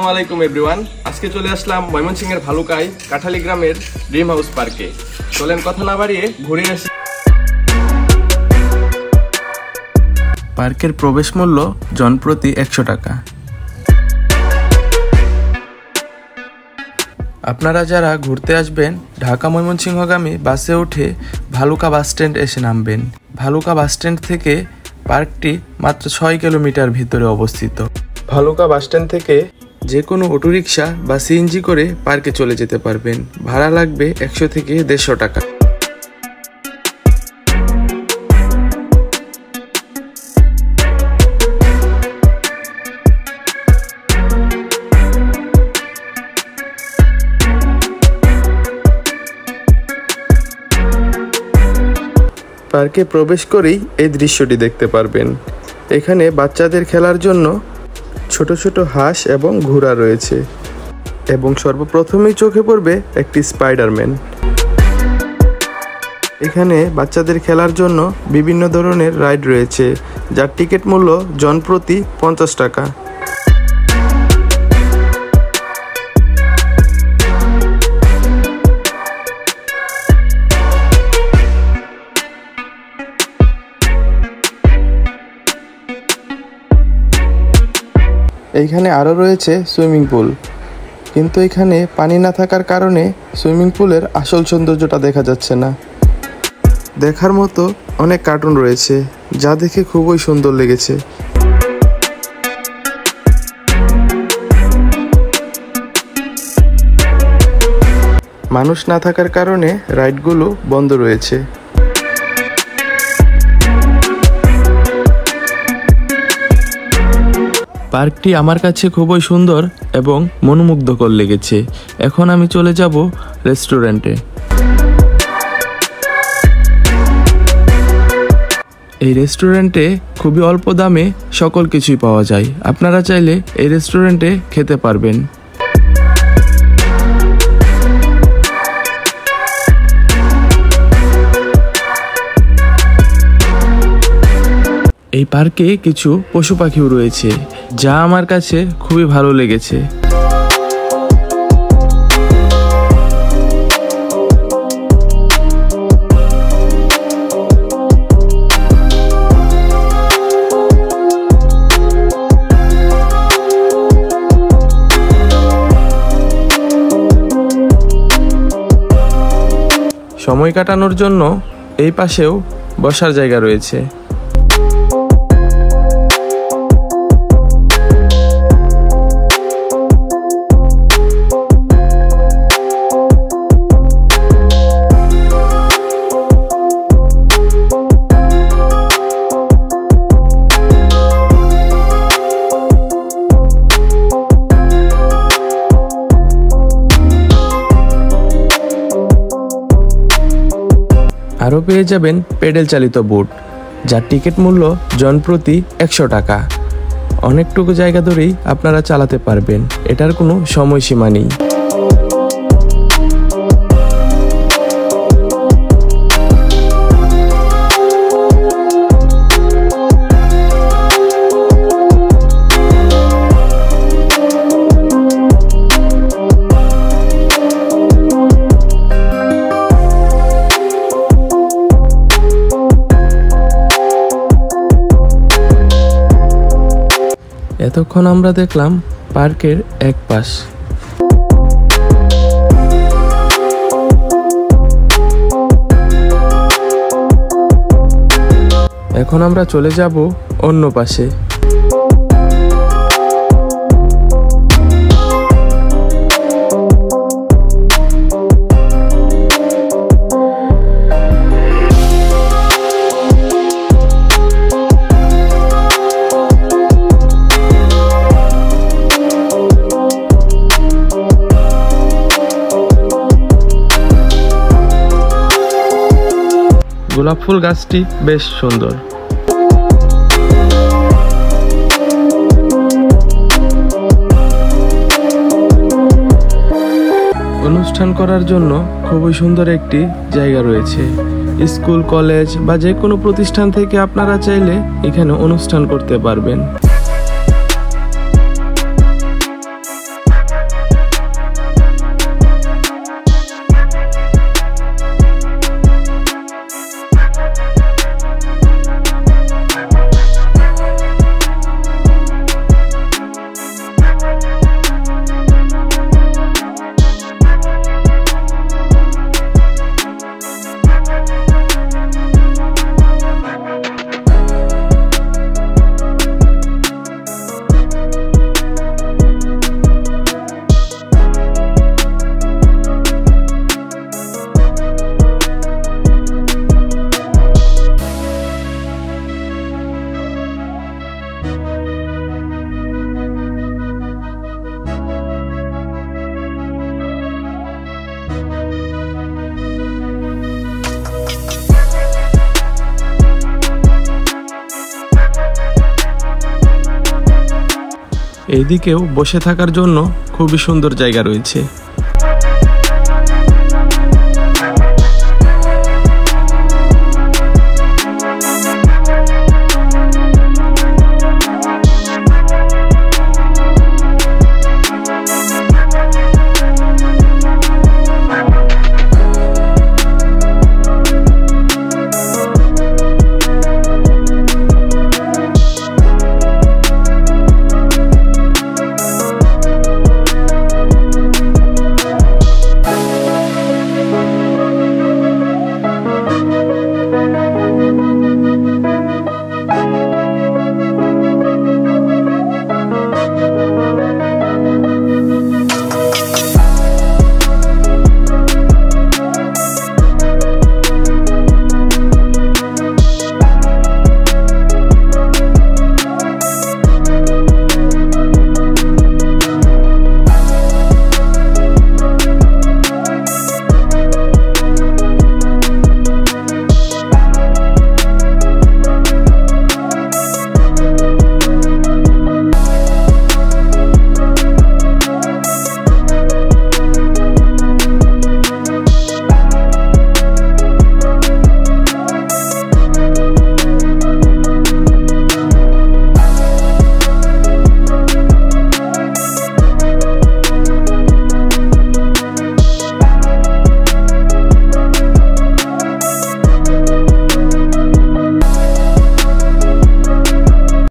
আসসালামু আলাইকুম এভরিওয়ান। আজকে চলে আসলাম ময়মনসিংহের ভালুকায় কাঠালি গ্রামের ড্রিম হাউস পার্কে। চলেন কথা না বাড়িয়ে ঘুরে আসি। পার্কের প্রবেশ মূল্য জনপ্রতি 100 টাকা। আপনারা যারা ঘুরতে আসবেন ঢাকা ময়মনসিংহগামী বাসে উঠে ভালুকা বাস স্ট্যান্ড এসে নামবেন। ভালুকা বাস স্ট্যান্ড থেকে পার্কটি মাত্র 6 কিলোমিটার ভিতরে অবস্থিত। ভালুকা বাস স্ট্যান্ড থেকে যে কোনো অটোরিকশা বা সিএনজি করে পার্কে চলে যেতে পারবেন। ভাড়া লাগবে 100 থেকে 150 টাকা। পার্কে প্রবেশ করেই এই দৃশ্যটি দেখতে পারবেন। এখানে বাচ্চাদের খেলার জন্য ছোট ছোট হাঁস এবং ঘোড়া রয়েছে এবং সর্বপ্রথমেই চোখে পড়বে একটি স্পাইডারম্যান। এখানে বাচ্চাদের খেলার জন্য বিভিন্ন ধরনের রাইড রয়েছে, যার টিকিট মূল্য জনপ্রতি 50 টাকা। এইখানে আরও রয়েছে সুইমিং পুল, কিন্তু এখানে পানি না থাকার কারণে সুইমিং পুলের আসল সৌন্দর্যটা দেখা যাচ্ছে না। দেখার মতো অনেক কার্টুন রয়েছে, যা দেখে খুবই সুন্দর লেগেছে। মানুষ না থাকার কারণে রাইডগুলো বন্ধ রয়েছে। পার্কটি আমার কাছে খুবই সুন্দর এবং মনোমুগ্ধকর লেগেছে। এখন আমি চলে যাব রেস্টুরেন্টে। এই রেস্টুরেন্টে খুবই অল্প দামে সকল কিছুই পাওয়া যায়। আপনারা চাইলে এই রেস্টুরেন্টে খেতে পারবেন। এই পার্কে কিছু পশু পাখিও রয়েছে, যা আমার কাছে খুবই ভালো লেগেছে। সময় কাটানোর জন্য এই পাশেও বসার জায়গা রয়েছে। আরও পেয়ে যাবেন পেডেল চালিত বোট, যার টিকিট মূল্য জনপ্রতি 100 টাকা। অনেকটুকু জায়গা ধরেই আপনারা চালাতে পারবেন, এটার কোনো সময়সীমা নেই। এতক্ষণ আমরা দেখলাম পার্কের এক পাশ। এখন আমরা চলে যাব অন্য পাশে। গোলাপ ফুল গাছটি বেশ সুন্দর। অনুষ্ঠান করার জন্য খুবই সুন্দর একটি জায়গা রয়েছে। স্কুল, কলেজ বা যে কোনো প্রতিষ্ঠান থেকে আপনারা চাইলে এখানে অনুষ্ঠান করতে পারবেন। এইদিকেও বসে থাকার জন্য খুবই সুন্দর জায়গা রয়েছে।